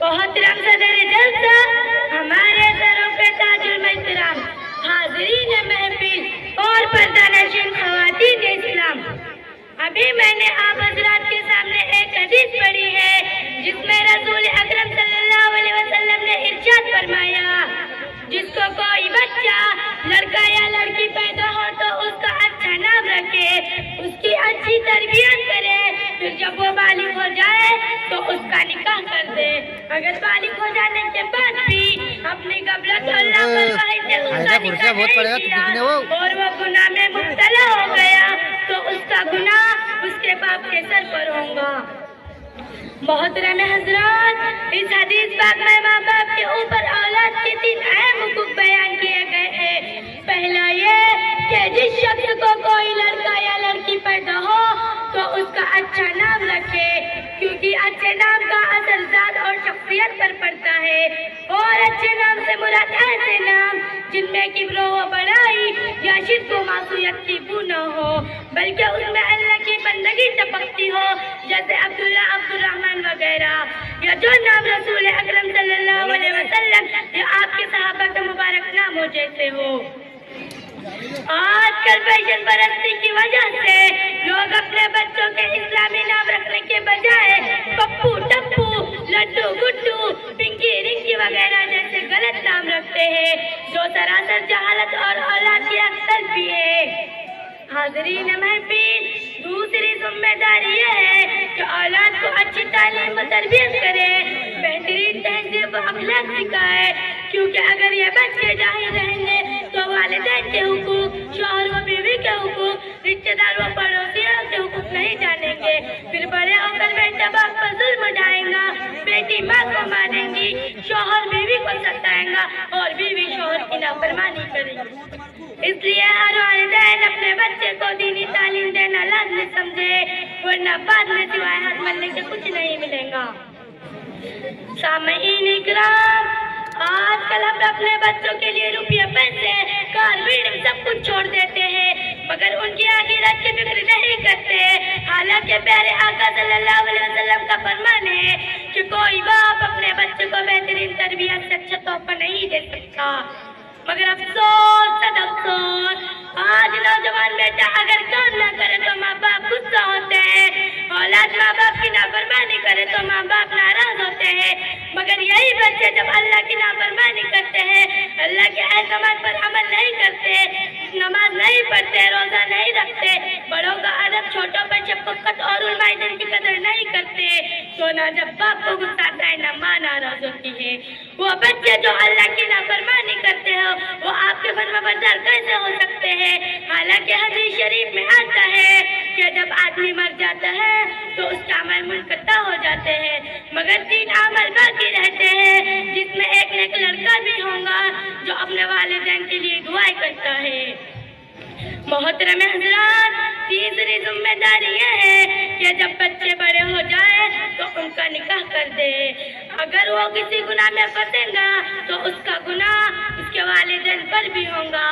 मोहतरम सदर जलसा, हमारे सरों पे ताजुल एहतराम, हाज़रीन महफिल और पर्दानशीन ख़वातीन इस्लाम। अभी मैंने आप हज़रात के सामने एक हदीस पढ़ी है जिसमें रसूल अकरम सल्लल्लाहु अलैहि वसल्लम ने इरशाद फरमाया, जिसको कोई बच्चा लड़का या लड़की पैदा हो तो उसका अच्छा नाम रखे, उसकी अच्छी तरबियत करे, फिर जब वो बालिग हो जाए तो उसका निकाह कर दे। अगर बालिग हो जाने के बाद भी अपनी गफलत अल्लाह पर उसका निकाह नहीं किया और वो गुनाह में मुब्तला हो गया तो उसका गुनाह उसके बाप के सर पर होगा। मोहतरम हज़रात, इस हदीस पाक में माँ बाप के ऊपर औलाद के 3 अहम हुकूक बयान किए गए हैं। पहला ये कि जिस शख्स को कोई लड़का या लड़की पैदा हो तो उसका अच्छा नाम रखे, क्योंकि अच्छे नाम का असर जात और शख्सियत पर पड़ता है। और अच्छे नाम से मुराद ऐसे नाम जिनमें किब्र व बड़ाई या शिर्क व मासूमियत की बू न हो, बल्कि उसमें अल्लाह की बंदगी टपकती हो, जैसे अब्दुल्ला, अब्दुर्रहमान वगैरह, या जो नाम रसूल अकरम सल्लल्लाहु अलैहि वसल्लम या आपके सहाबा के मुबारक नामों जैसे हो। आजकल फैशन परस्ती की वजह से लोग अपने बच्चों के इस्लामी नाम रखने के बजाय पप्पू, टप्पू, लड्डू, गुड्डू, पिंकी, रिंकी वगैरह जैसे गलत नाम रखते हैं, जो सरासर जहालत और औलाद की अक्सर भी है। हाज़रीन महफिल, दूसरी जिम्मेदारी यह है कि औलाद को अच्छी तालीम व तरबियत करे, बेहतरीन तहज़ीब व अखलाक सिखाए, क्योंकि अगर ये बच्चे जाहिल रहेंगे तो वालिदैन के हुकूक, शौहर व बीवी के हुकूक, रिश्तेदार व पड़ोसियों के हुकूक नहीं जानेंगे। फिर बड़े होकर बेटा बाप पर जुल्म ढाएगा, बेटी माँ को मारेंगी, शौहर बीवी को सताएगा और बीवी शौहर की नाफरमानी करेगी। इसलिए हर वालिदैन अपने बच्चे को दीनी तालीम देना लाज़मी समझे, वरना बाद में सिवाय हाथ मलने के कुछ नहीं मिलेगा। सामईन इकराम, आजकल हम अपने बच्चों के लिए रुपये, पैसे, कार, बिल्डिंग सब कुछ छोड़ देते हैं, मगर उनकी आखिरत की फिक्र नहीं करते। हालांकि प्यारे आका सल्लल्लाहु अलैहि वसल्लम का फरमान है कि कोई बाप अपने बच्चे को बेहतरीन तरबियत से अच्छा तोहफा नहीं दे सकता। मगर अफसोस, सद अफसोस, आज नौजवान बेटा अगर काम न करे तो माँ बाप गुस्सा होते हैं औलाद माँ बाप की नाफरमानी करे तो माँ बाप नाराज होते हैं, मगर यही बच्चे जब अल्लाह की नाफरमानी करते हैं, अल्लाह के अहकाम पर अमल नहीं करते, नमाज नहीं पढ़ते, रोजा नहीं रखते, बड़ों का अदब, छोटों पर शफकत और उलमाए की कदर नहीं करते, तो ना जब बाप को गुस्सा आता है ना माँ नाराज होती है। वो बच्चे जो अल्लाह की नाफरमानी करते हो वो आपके फरमाबरदार कैसे हो सकते हैं? हालांकि हदीस शरीफ में आता है कि जब आदमी मर जाता है तो उसके अमल मुनक़ता हो जाते हैं, मगर 3 अमल बाकी रहते हैं, जिसमें एक नेक लड़का भी होगा जो अपने वालिदैन के लिए दुआ करता है। मोहतरम हज़रात, तीसरी जिम्मेदारी यह है कि जब बच्चे बड़े हो जाए तो उनका निकाह कर दे। अगर वो किसी गुनाह में फंसेगा तो उसका गुनाह उसके वालिदैन पर भी होगा।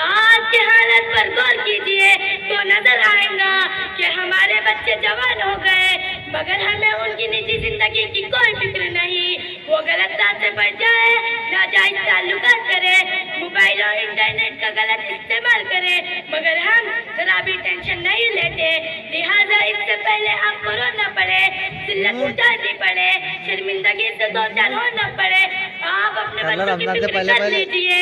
आज की हालत पर गौर कीजिए तो नजर आएगा कि हमारे बच्चे जवान हो गए मगर हमें उनकी निजी जिंदगी की कोई फिक्र नहीं। वो गलत रास्ते पर जाए, नाजायज ताल्लुकात करे, मोबाइल और इंटरनेट का गलत इस्तेमाल करे, मगर हम जरा भी टेंशन नहीं लेते। लिहाजा इससे पहले आपको रोना पड़े, जिल्लत उठानी पड़े, शर्मिंदगी से 2-4 होना पड़े, आप अपने बच्चों की फिक्र कर लीजिए,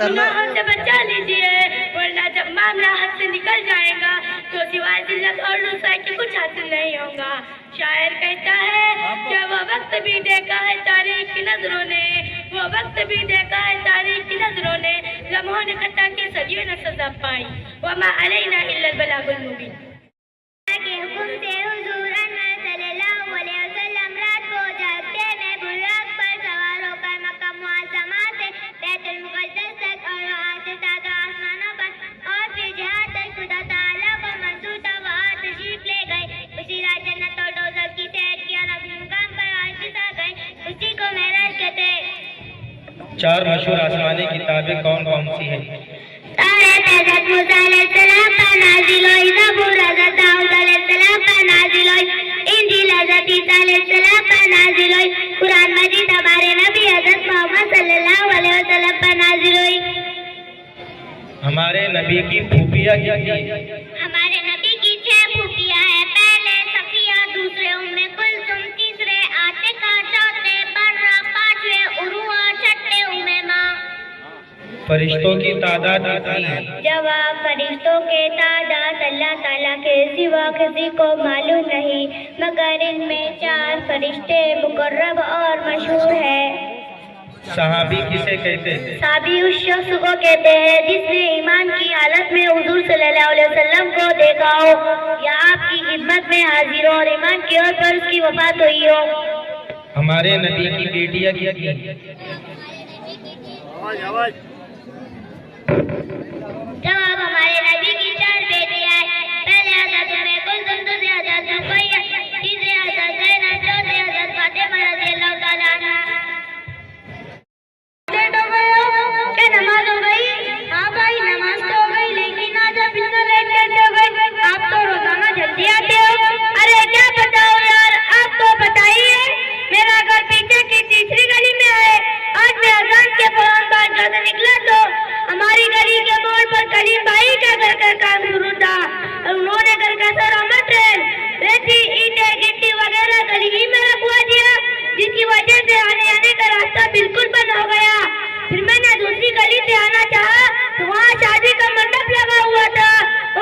गुनाहों से बचा लीजिए, वरना जब मामला हाथ से निकल जाएगा तो सिवाय जिल्लत और रुसवाई के कुछ हासिल नहीं होगा। शायर कहता है कि वो वक्त भी देखा है तारीख की नजरों ने, वो वक्त भी देखा है तारीख की नजरों ने, लम्हों ने खता के सदियों ने सजा पाई, वमा अलैना इल्लल बलागुल मुबीन। के हुक्म से हुजूर अनवर सल्लल्लाहु अलैहि वसल्लम रात को जागते में बुर्राक पर सवार होकर मक्का मुअज़्ज़मा से बैतुल मुक़द्दस तक और वहाँ से सातों आसमानों पर और फिर जहाँ तक खुदा ताला को मंजूर था वहाँ तशरीफ ले गए। उसी रात जन्नत और दोज़ख की सैर की और अपने मुकाम पर वापस आ गए। उसी को मेराज कहते हैं। 4 मशहूर आसमानी किताबें कौन कौन सी हैं? तौरात हज़रत मूसा अलैहिस्सलाम पर नाज़िल हुई, ज़बूर हज़रत दाऊद अलैहिस्सलाम पर नाज़िल हुई, इंजील हज़रत ईसा अलैहिस्सलाम पर नाज़िल हुई, कुरान मजीद हमारे नबी हज़रत मोहम्मद सल्लल्लाहु अलैहि वसल्लम पर नाज़िल हुई। हमारे नबी की फूफिया क्या थी? हमारे नबी की 6 फूफिया है। पहले सफिया, दूसरे उम्मे कुलसुम, तीसरे आतिका, चौथे बर्रा, 5वें उरुवा, 6ठे उम्मेमा। फरिश्तों की तादाद कितनी है? जवाब, फरिश्तों के तादाद अल्लाह ताला के सिवा किसी को मालूम नहीं, मगर इनमें 4 फरिश्ते मुकर्रब और मशहूर है। सहाबी किसे कहते हैं? साबी उस शख्स को कहते हैं जिसने ईमान की हालत में हुजूर सल्लल्लाहु अलैहि वसल्लम को देखा हो या आपकी खिदमत में हाजिर हो और ईमान की ओर पर उसकी वफात हुई हो। हमारे नबी की बेटियां क्या थी? जवाब, हमारे नबी की 4 बेटियां हैं। पहले हज़रत उम्मे कुलसुम, दूसरे हज़रत रुक़ैया, तीसरे हज़रत ज़ैनब, चौथे हज़रत फातिमा रज़ियल्लाहु ताला अन्हा। क्या नमाज हो गई? हाँ भाई, नमाज तो हो गई, लेकिन आज आप इतना लेट कैसे हो गए? आप तो रोजाना जल्दी आते हो। अरे क्या बताओ यार, आपको बताइए, मेरा घर पीछे की तीसरी गली में है। आज मैं अजान के फौरन बाद घर से निकला तो हमारी गली के मोड़ पर करीम भाई का घर का काम शुरू था और उन्होंने घर का सारा मटेरियल, रेती, ईंटें, गिट्टी वगैरह गली ही में रखवा दिया, जिसकी वजह से आने जाने का रास्ता बिल्कुल बंद हो गया। फिर मैंने दूसरी गली से आना चाहा तो वहाँ शादी का मंडप लगा हुआ था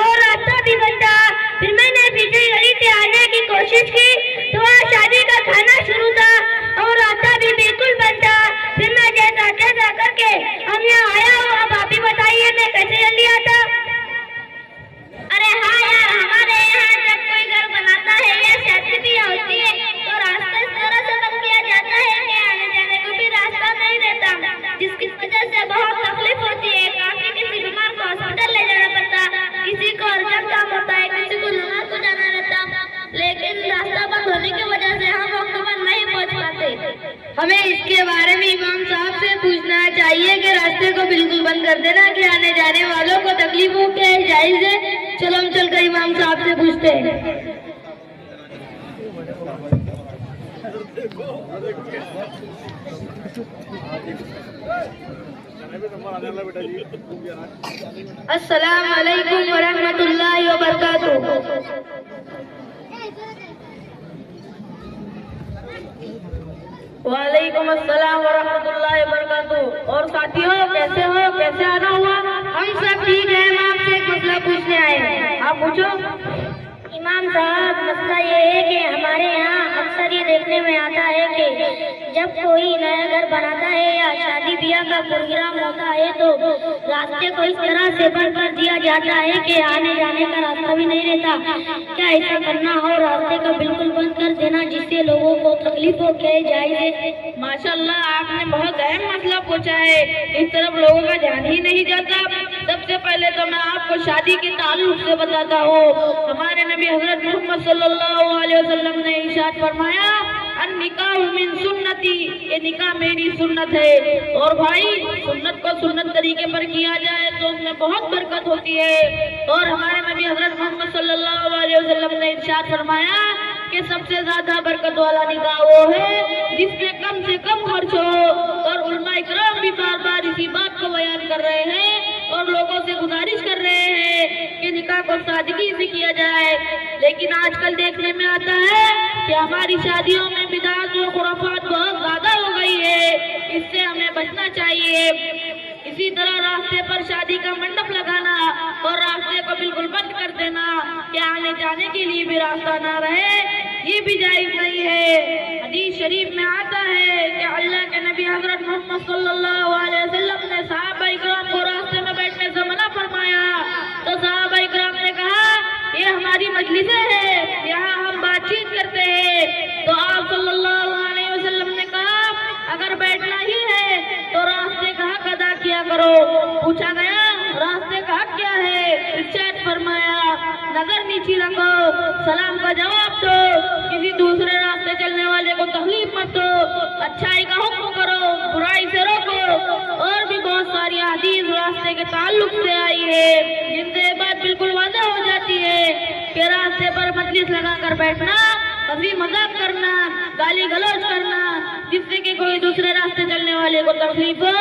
और रास्ता भी बंद था। फिर मैंने तीसरी गली से आने की कोशिश की तो वहाँ शादी का खाना शुरू था और रास्ता भी बिल्कुल बंद था। फिर मैं जैसा तैसा करके हम यहाँ आया हूँ। अब आप ही बताइए मैं कैसे जल्दी आता? अरे हाँ यार, हमारे यहाँ जब कोई घर बनाता है या शादी भी होती है तो रास्ता इस तरह से बंद किया जाता है कि आने जाने को भी रास्ता नहीं रहता, जिसकी वजह से बहुत तकलीफ होती है। काफी किसी बीमार को हॉस्पिटल ले जाना पड़ता, किसी को अर्जेंट काम होता है, किसी को नमाज को जाना रहता, लेकिन रास्ता बंद होने की वजह से हम वक्त पर नहीं पहुँच पाते। हमें इसके बारे में इमाम साहब से पूछना चाहिए कि रास्ते को बिल्कुल बंद कर देना कि आने जाने वालों को तकलीफ हो, क्या जायज है? चलो हम चलकर इमाम साहब से पूछते हैं। अस्सलाम वालेकुम व रहमतुल्लाहि व बरकातुहू। वालेकुम अस्सलाम व रहमतुल्लाहि व बरकातुहू। और साथियों, कैसे हो, कैसे आना हुआ? हम सब ठीक है। हम आपसे एक मसला पूछने आए हैं। आप पूछो। इमाम साहब, मसला ये है कि हमारे यहाँ अक्सर ये देखने में आता है कि जब कोई नया घर बनाता है या शादी ब्याह का प्रोग्राम होता है तो रास्ते को इस तरह से बंद कर दिया जाता है कि आने जाने का रास्ता भी नहीं रहता। क्या ऐसा करना हो, रास्ते को बिल्कुल बंद कर देना जिससे लोगों को तकलीफ हो, क्या जायज है? माशाल्लाह, आपने बहुत अहम मसला पूछा है। इस तरफ लोगों का ध्यान ही नहीं जाता। सबसे पहले तो मैं आपको शादी के ताल्लुक से बताता हूँ। हमारे नबी हजरत मोहम्मद सल्लल्लाहु अलैहि वसल्लम ने इरशाद फरमाया, अन निकाह मिन सुन्नती, ये निकाह मेरी सुन्नत है। और भाई, सुन्नत को सुन्नत तरीके पर किया जाए तो उसमें बहुत बरकत होती है। और हमारे नबी हजरत मोहम्मद सल्लल्लाहु अलैहि वसल्लम ने इरशाद फरमाया कि सबसे ज्यादा बरकत वाला निकाह वो है जिसमें कम से कम खर्च हो। और उलमा इकराम भी बार बार इसी बात को बयान कर रहे हैं और लोगों से गुजारिश कर रहे हैं कि निकाह को सादगी से किया जाए। लेकिन आजकल देखने में आता है कि हमारी शादियों में बिदात और खुराफात बहुत ज्यादा हो गई है। इससे हमें बचना चाहिए। इसी तरह रास्ते पर शादी का मंडप लगाना और रास्ते को बिल्कुल बंद कर देना कि आने जाने के लिए भी रास्ता ना रहे, ये भी जायज नहीं है। हदीस शरीफ में आता है कि अल्लाह के नबी हजरत मोहम्मद सल्लल्लाहु अलैहि वसल्लम ने सहाबा इकराम को रास्ते में बैठने से मना फरमाया। तो सहाबा इकराम ने कहा, ये हमारी मजलिसें हैं, यहाँ हम बातचीत करते हैं। तो आप सल्लल्लाहु अलैहि वसल्लम ने कहा, अगर बैठना ही है तो रास्ते का हक अदा किया करो। पूछा गया, रास्ते का हक क्या है? इरशाद फरमाया, नजर नीची रखो, सलाम का जवाब दो, किसी दूसरे रास्ते चलने वाले को तकलीफ मत दो, अच्छाई का हुक्म करो, बुराई से रोको। और भी बहुत सारी हदीस रास्ते के ताल्लुक से आई है जिनसे बात बिल्कुल वाज़ेह हो जाती है कि रास्ते पर मजलिस लगा कर बैठना, हंसी मजाक करना, गाली गलौज करना जिससे कि कोई दूसरे रास्ते चलने वाले को तकलीफ हो,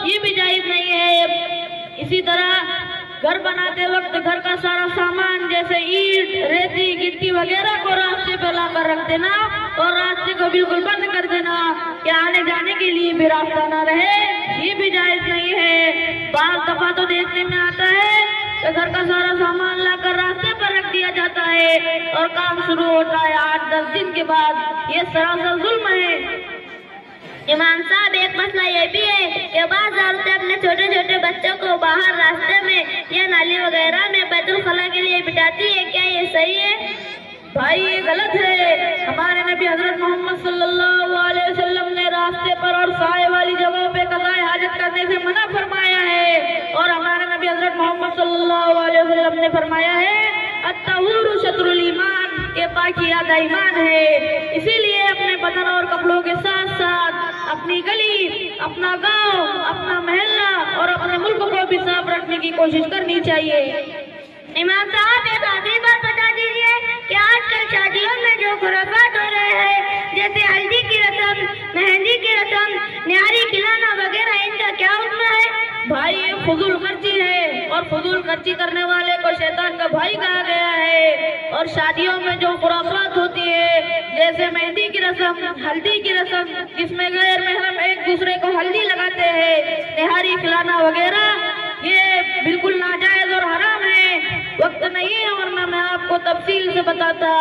ये भी जायज नहीं है। इसी तरह घर बनाते वक्त घर का सारा सामान जैसे ईंट, रेती, गिट्टी वगैरह को रास्ते पर लाकर रख देना और रास्ते को बिल्कुल बंद कर देना कि आने जाने के लिए भी रास्ता ना रहे, ये भी जायज नहीं है। बाल दफा तो देखने में आता है कि घर का सारा सामान लाकर रास्ते पर रख दिया जाता है और काम शुरू होता है 8-10 दिन के बाद। ये सरासर जुल्म है। इमाम साहब, एक मसला ये भी है कि बाज़ औरतें अपने छोटे छोटे बच्चों को बाहर रास्ते में या नाली वगैरह में बैतुल खला के लिए बिठाती है, क्या ये सही है? भाई, ये गलत है। हमारे नबी हजरत मोहम्मद सल्लल्लाहु अलैहि वसल्लम ने रास्ते पर और साए वाली जगहों पे कज़ाए हाजत करने से मना फरमाया है। और हमारे नबी हजरत मोहम्मद सल्लल्लाहु अलैहि वसल्लम ने फरमाया है, अत्तहूरु शत्रुल ईमान, ये पाकीज़ा ईमान है। इसीलिए अपने बदन और कपड़ों के साथ साथ अपनी गली, अपना गांव, अपना मोहल्ला और अपने मुल्क को भी साफ रखने की कोशिश करनी चाहिए। इमाम साहब, एक आखिरी बात बता दीजिए कि आजकल शादियों में जो खुराफात हो रहे हैं जैसे हल्दी की रस्म, मेहंदी की रस्म, न्यारी खिलाना वगैरह, इनका क्या हुक्म है? भाई, ये फजूल खर्ची है और फजूल खर्ची करने वाले को शैतान का भाई कहा गया है। और शादियों में जो खुराफात होती है जैसे मेहंदी की रस्म, हल्दी की रस्म, जिसमें गैर महरम एक दूसरे को हल्दी लगाते हैं, निहारी खिलाना वगैरह, ये बिल्कुल नाजायज और हराम है। वक्त नहीं है वरना मैं आपको तफसील से बताता।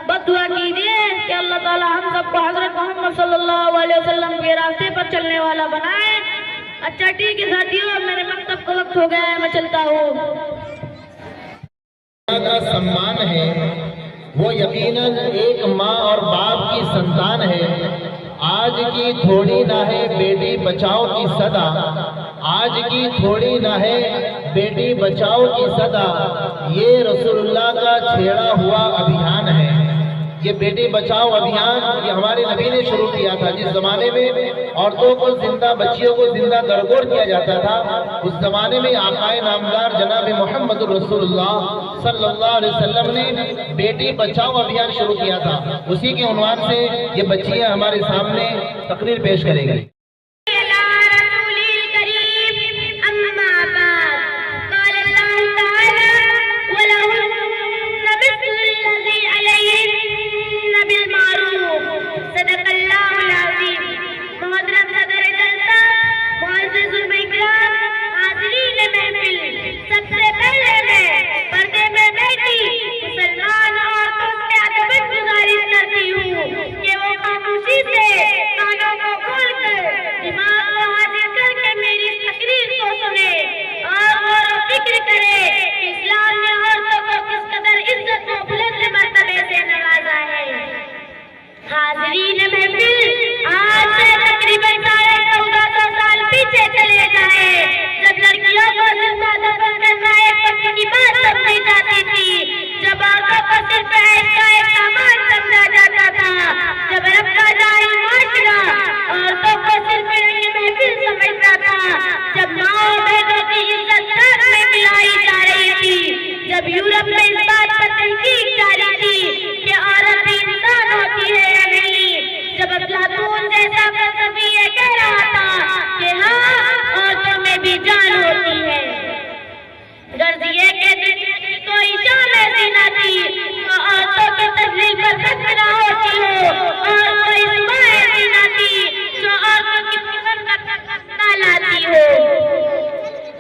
बस दुआ कीजिए कि अल्लाह ताला हम सबको हजरत मोहम्मद सल्लल्लाहु अलैहि वसल्लम के रास्ते पर चलने वाला बनाए। अच्छा, ठीक है साथियों, मेरे मकतब का वक्त हो गया है, मैं चलता हूँ। का सम्मान है वो यकीनन एक माँ और बाप की संतान है। आज की थोड़ी ना है बेटी बचाओ की सदा, आज की थोड़ी ना है बेटी बचाओ की सदा, ये रसूलुल्लाह का छेड़ा हुआ अभियान है। ये बेटी बचाओ अभियान ये हमारे नबी ने शुरू किया था। जिस जमाने में औरतों को जिंदा, बच्चियों को जिंदा दरगोर किया जाता था, उस जमाने में आकाए नामदार जनाब मोहम्मद रसूलुल्लाह सल्लल्लाहु अलैहि वसल्लम ने बेटी बचाओ अभियान शुरू किया था। उसी के उन्वान से ये बच्चियां हमारे सामने तकरीर पेश करेंगी। हाज़रीन महफिल, आज से तकरीबन 1400 साल पीछे चले जाए, जब लड़कियों को जिंदा दफन करना एक पति की बात समझी जाती थी, जब औरतों को सिर्फ ऐश का एक सामान समझा जाता था, जब रब का जाहिल माशरा औरतों को सिर्फ इनकी महफिल समझता था, जब माँ बहनों की इज्जत रात में मिलाई जा रही थी, जब यूरोप में इस बात पर तहकीक जारी थी कि औरत भी इंसान होती है या नहीं, जब अफलातून जैसा फलसफी ये कह रहा था कि हाँ औरतों में भी जान होती है। गर्जिए के दिन की कोई शान ऐसी न थी तो औरतों के तस्लील पर खतरा होती हो, और कोई सुबह ऐसी न थी जो औरतों की पसंद का लाती हो।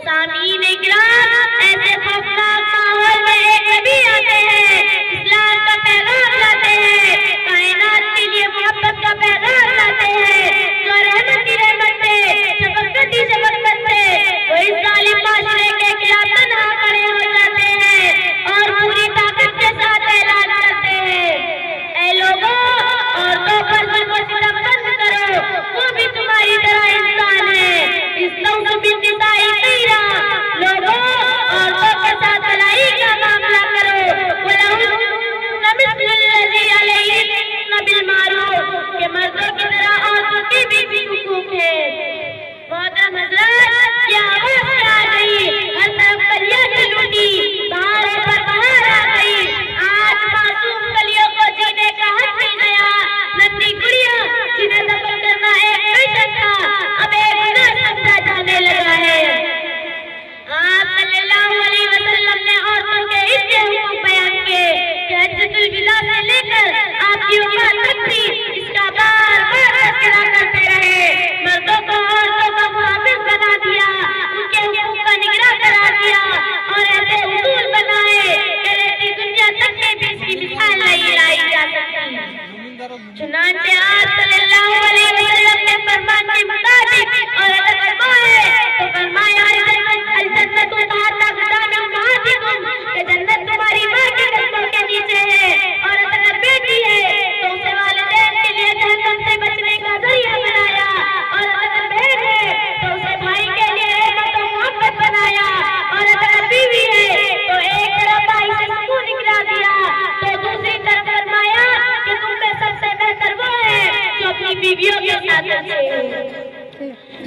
सामीन इकराम, ऐसे खौफनाक माहौल में एक नबी आते हैं, इस्लाम का पैगाम लाते हैं, कायनात के लिए मोहब्बत का पैगाम लाते हैं, जो रहमत ही रहमत थे, शफकत ही शफकत थे, वो इस जालिम माशरे के खिलाफ तन्हा खड़े हो जाते हैं और पूरी ताकत के साथ ऐलान करते हैं, ऐ लोगों, औरतों पर जुल्म और सितम बंद करो, वो भी तुम्हारी तरह इंसान है। इस नौज़ बिन निसाई कईरा, लोगों, औरतों के साथ भलाई का मामला करो, वलहुन्ना मिस्लुल्लज़ी अलैहिन्ना बिलमारूफ, के मर्दों की तरह औरतों के भी हुकूक है। मोहतरम हज़रात, ये आवाज़ आ गई, हर तरफ कलियां खिल उठी, बहारों पर बहार आ गई, आज मासूम कलियों को जीने का हक मिल गया, नन्ही गुड़िया जिन्हें दफन करना एक फैशन था, अब एक गुनाह समझा जाने लगा है। आप सल्लल्लाहु अलैहि वसल्लम ने औरतों के इतने हुकूक बयान किए कि हज्जतुल विदा से लेकर आपकी वफात तक भी इसका बार बार तज़किरा करते रहे। मर्दों को औरतों का मुहाफिज बना दिया, उनके हुकूक का निगरां करा दिया और ऐसे उसूल बनाए कि रहती दुनिया तक में भी इसकी मिसाल नहीं लाई जा सकती। चुनांचे आप सल्लल्लाहु अलैहि वसल्लम के फरमान के मुताबिक और अगर फरमाए तो फरमाया अल-जन्नतु तहता क़दामी उम्महातिकुम, कि जन्नत तुम्हारी माँ के कदमों के नीचे है, और अगर बेटी है तो उसे वालिदैन के लिए जहन्नम से बचने का ज़रिया बनाया, और अगर बहन है तो उसे भाई के लिए रहमत और मोहब्बत बनाया, और अगर बीवी है तो एक तरफ भाई से सुकून निकला दिया तो दूसरी तरफ फरमाया कि तुम में सबसे बेहतर वो है जो अपनी बीवियों के साथ अच्छे।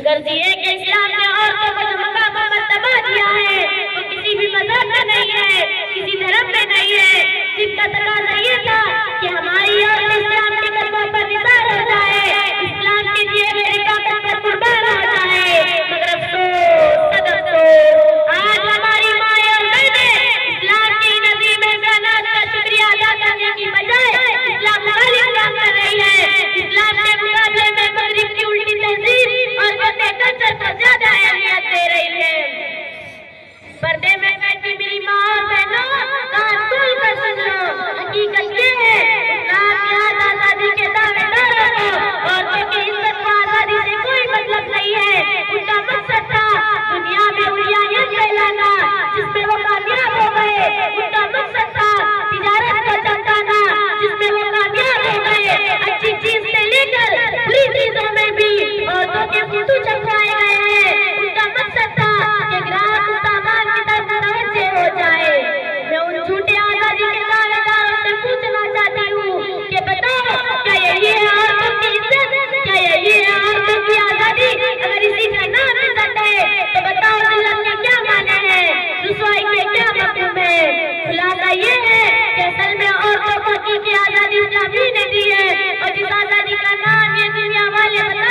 गर्जिए के इस्लाम ने औरतों को जो मकाम और मर्तबा दिया है वो किसी भी मज़हब में नहीं है, किसी धर्म में नहीं है, जिसका तकाज़ा ये था कि हमारी औरत इस्लाम के कदमों पर निसार हो जाए, इस्लाम के दिए हुए रिकाबत पर कुर्बान हो जाए। मगर अफसोस, सद अफसोस, आज हमारी माएं और बहनें इस्लाम की नज़ीम इम्कानात का शुक्रिया अदा करने की बजाय इस्लाम का काम कर रही है, इस्लाम के मुकाबले में मगरिब की उल्टी तहजीब और गंदे कल्चर को ज्यादा अहमियत दे रही है। पर्दे में बैठी मेरी माँ और बहनों, कान खोल कर सुन लो, हकीकत ये है इस्लाम आजादी के दावेदारों को औरतों की इज्जत व आजादी से कोई मतलब नहीं है। उनका मकसद था दुनिया में उलियायत फैलाना, जिसमें वो कामयाब हो गए। उनका मकसद था तिजारत को चमकाना, जिसमें वो कामयाब हो गए। अच्छी चीज से लेकर बुरी चीजों में भी औरतों के फोटो चमकाए गए हैं। उनका मकसद था कि ग्राहक उस सामान की तरफ मुतवज्जे हो जाए। मैं उन झूठे आजादी के दावेदारों से पूछना चाहती हूँ कि बताओ, क्या यही है औरतों की इज्जत? क्या यही है औरतों की आजादी? अगर इसी का नाम इज्जत है तो बताओ जिल्लत के क्या माने हैं, रुसवाई के क्या मफहूम है? खुलासा ये है कि असल में औरतों को हकीकी आजादी इस्लाम ही ने दी है, और जिस आजादी का नाम ये दुनिया वाले बता